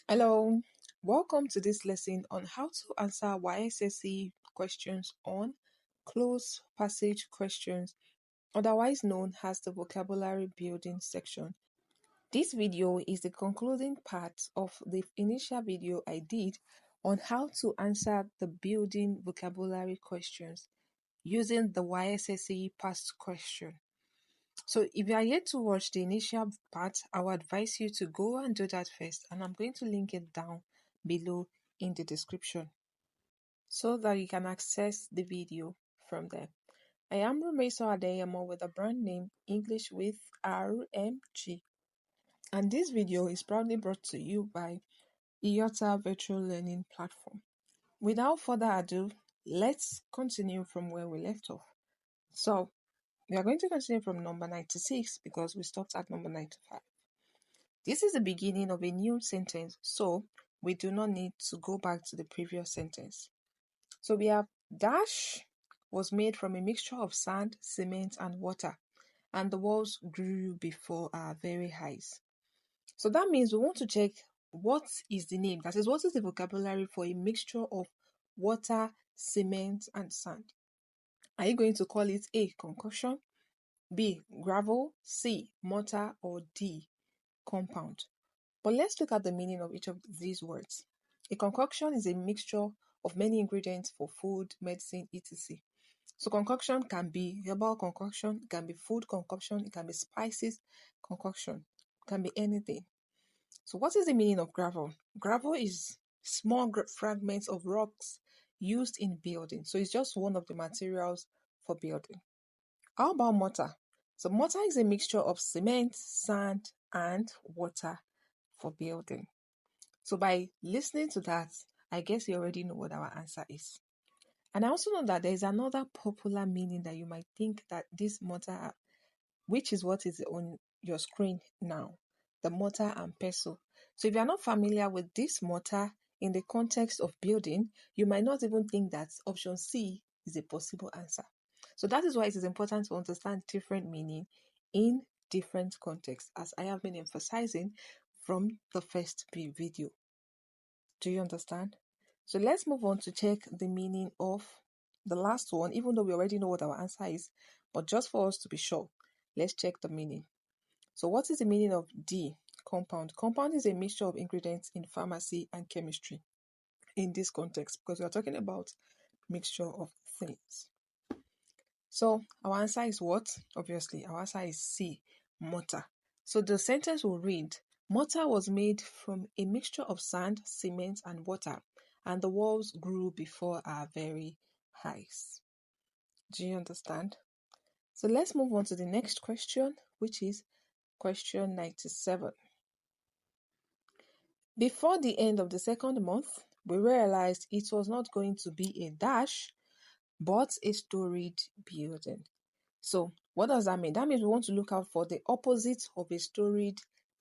Hello, welcome to this lesson on how to answer WASSCE questions on closed passage questions, otherwise known as the vocabulary building section. This video is the concluding part of the initial video I did on how to answer the building vocabulary questions using the WASSCE past question. So if you are yet to watch the initial part, I would advise you to go and do that first, and I'm going to link it down below in the description so that you can access the video from there. I am Rumeso Adeyemo with the brand name English with RMG, and this video is proudly brought to you by IOTA Virtual Learning Platform. Without further ado, let's continue from where we left off. So we are going to continue from number 96 because we stopped at number 95. This is the beginning of a new sentence, so we do not need to go back to the previous sentence. So we have dash was made from a mixture of sand, cement, and water, and the walls grew before our very eyes. So that means we want to check what is the name, that is, what is the vocabulary for a mixture of water, cement, and sand. Are you going to call it A, concoction, B, gravel, C, mortar, or D, compound? But let's look at the meaning of each of these words. A concoction is a mixture of many ingredients for food, medicine, etc. So concoction can be herbal concoction, it can be food concoction, it can be spices concoction, it can be anything. So what is the meaning of gravel? Gravel is small fragments of rocks used in building. So it's just one of the materials for building. How about mortar? So mortar is a mixture of cement, sand, and water for building. So by listening to that, I guess you already know what our answer is. And I also know that there is another popular meaning that you might think that this mortar, which is what is on your screen now, the mortar and pestle. So if you are not familiar with this mortar in the context of building, you might not even think that option C is a possible answer. So that is why it is important to understand different meaning in different contexts, as I have been emphasizing from the first video. Do you understand? So let's move on to check the meaning of the last one, even though we already know what our answer is, but just for us to be sure, let's check the meaning. So what is the meaning of D, compound? Compound is a mixture of ingredients in pharmacy and chemistry in this context, because we are talking about mixture of things. So our answer is what? Obviously, our answer is C, mortar. So the sentence will read, mortar was made from a mixture of sand, cement, and water, and the walls grew before our very eyes. Do you understand? So let's move on to the next question, which is question 97. Before the end of the second month, we realized it was not going to be a dash, but a storied building. So what does that mean? That means we want to look out for the opposite of a storied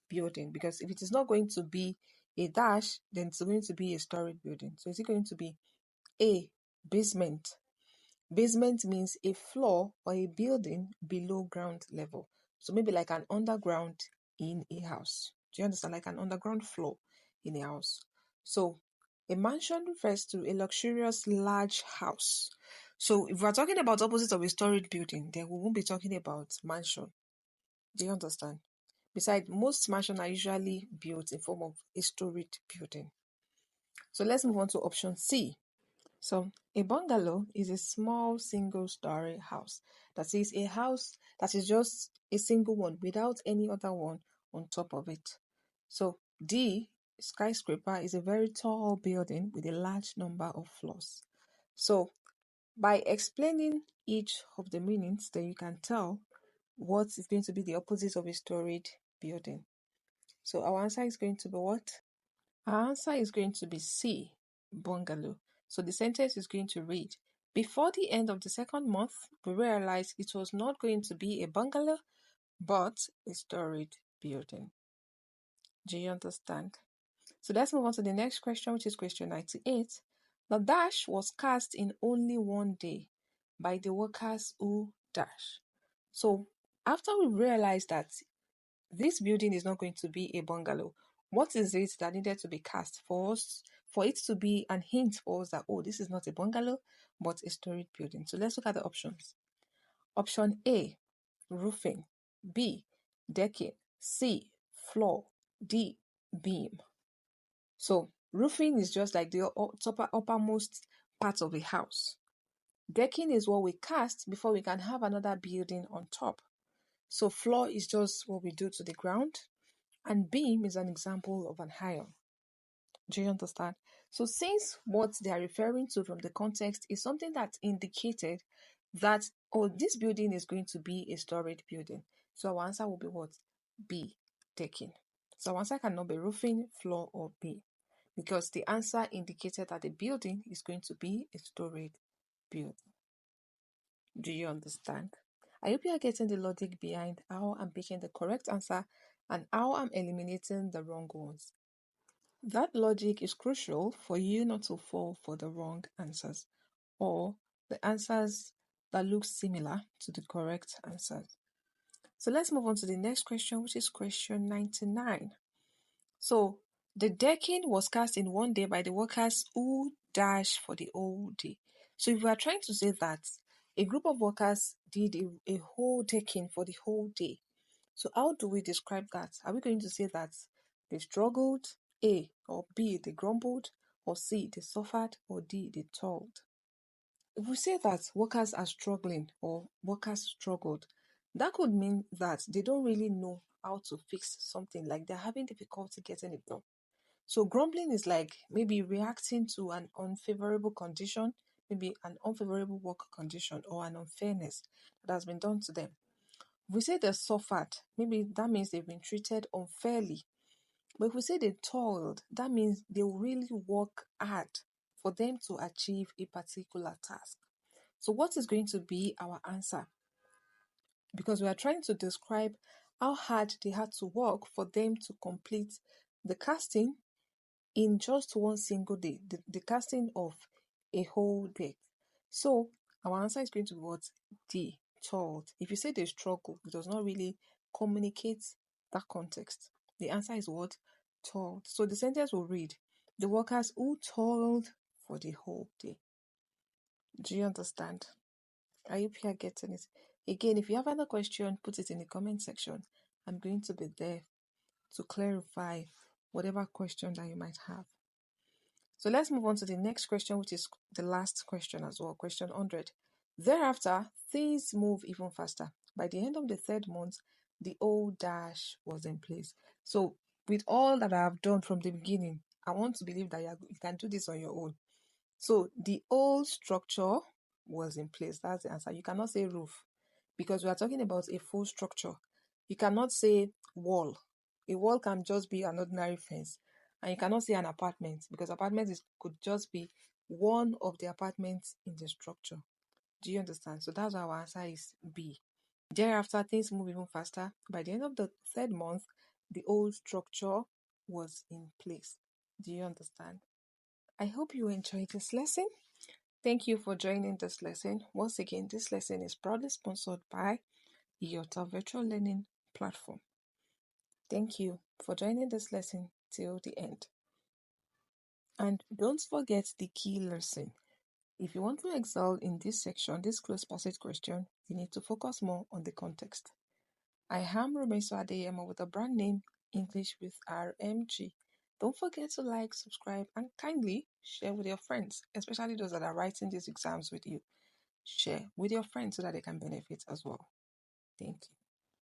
building, because if it is not going to be a dash, then it's going to be a storied building. So is it going to be A, basement? Basement means a floor or a building below ground level. So maybe like an underground in a house. Do you understand? Like an underground floor in a house. So a mansion refers to a luxurious large house. So if we're talking about opposite of a storied building, then we won't be talking about mansion. Do you understand? Besides, most mansions are usually built in form of a storied building. So let's move on to option C. So a bungalow is a small single-story house. That is a house that is just a single one without any other one on top of it. So D, skyscraper, is a very tall building with a large number of floors. So by explaining each of the meanings, then you can tell what is going to be the opposite of a storied building. So our answer is going to be what? Our answer is going to be C, bungalow. So the sentence is going to read, before the end of the second month, we realized it was not going to be a bungalow, but a storied building. Do you understand? So let's move on to the next question, which is question 98. The dash was cast in only one day by the workers who dash. So after we realized that this building is not going to be a bungalow, What is it that needed to be cast for us, for it to be an hint for us that, oh, this is not a bungalow, but a storied building? So let's look at the options. Option A, roofing. B, decking. C, floor. D, beam. So roofing is just like the uppermost part of a house. Decking is what we cast before we can have another building on top. So floor is just what we do to the ground, and beam is an example of an iron. Do you understand? So since what they are referring to from the context is something that indicated that, oh, this building is going to be a storage building, so our answer will be what? B, decking. So our answer cannot be roofing, floor, or beam, because the answer indicated that the building is going to be a storage building. Do you understand? I hope you are getting the logic behind how I'm picking the correct answer and how I'm eliminating the wrong ones. That logic is crucial for you not to fall for the wrong answers or the answers that look similar to the correct answers. So let's move on to the next question, which is question 99. So the decking was cast in one day by the workers who dash for the whole day. So if we are trying to say that a group of workers did a whole decking for the whole day, so how do we describe that? Are we going to say that they struggled, A, or B, they grumbled, or C, they suffered, or D, they toiled? If we say that workers are struggling or workers struggled, that could mean that they don't really know how to fix something, like they're having difficulty getting it done. So grumbling is like maybe reacting to an unfavorable condition, maybe an unfavorable work condition or an unfairness that has been done to them. If we say they suffered, maybe that means they've been treated unfairly. But if we say they toiled, that means they really work hard for them to achieve a particular task. So what is going to be our answer? Because we are trying to describe how hard they had to work for them to complete the casting in just one single day, the casting of a whole day. So our answer is going to be what? D, toiled. If you say they struggle, it does not really communicate that context. The answer is what? Toiled. So the sentence will read, the workers who toiled for the whole day. Do you understand? I hope you are getting it. Again, if you have another question, put it in the comment section. I'm going to be there to clarify whatever question that you might have. So let's move on to the next question, which is the last question as well, question 100. Thereafter, things move even faster. By the end of the third month, the old dash was in place. So with all that I have done from the beginning, I want to believe that you can do this on your own. So the old structure was in place. That's the answer. You cannot say roof because we are talking about a full structure. You cannot say wall. A wall can just be an ordinary fence. And you cannot say an apartment because could just be one of the apartments in the structure. Do you understand? So that's why our answer is B. Thereafter, things move even faster. By the end of the third month, the old structure was in place. Do you understand? I hope you enjoyed this lesson. Thank you for joining this lesson. Once again, this lesson is proudly sponsored by IOTA Virtual Learning Platform. Thank you for joining this lesson till the end. And don't forget the key lesson. If you want to excel in this section, this close passage question, you need to focus more on the context. I am Rumeso Adeyemo with a brand name English with RMG. Don't forget to like, subscribe, and kindly share with your friends, especially those that are writing these exams with you. Share with your friends so that they can benefit as well. Thank you.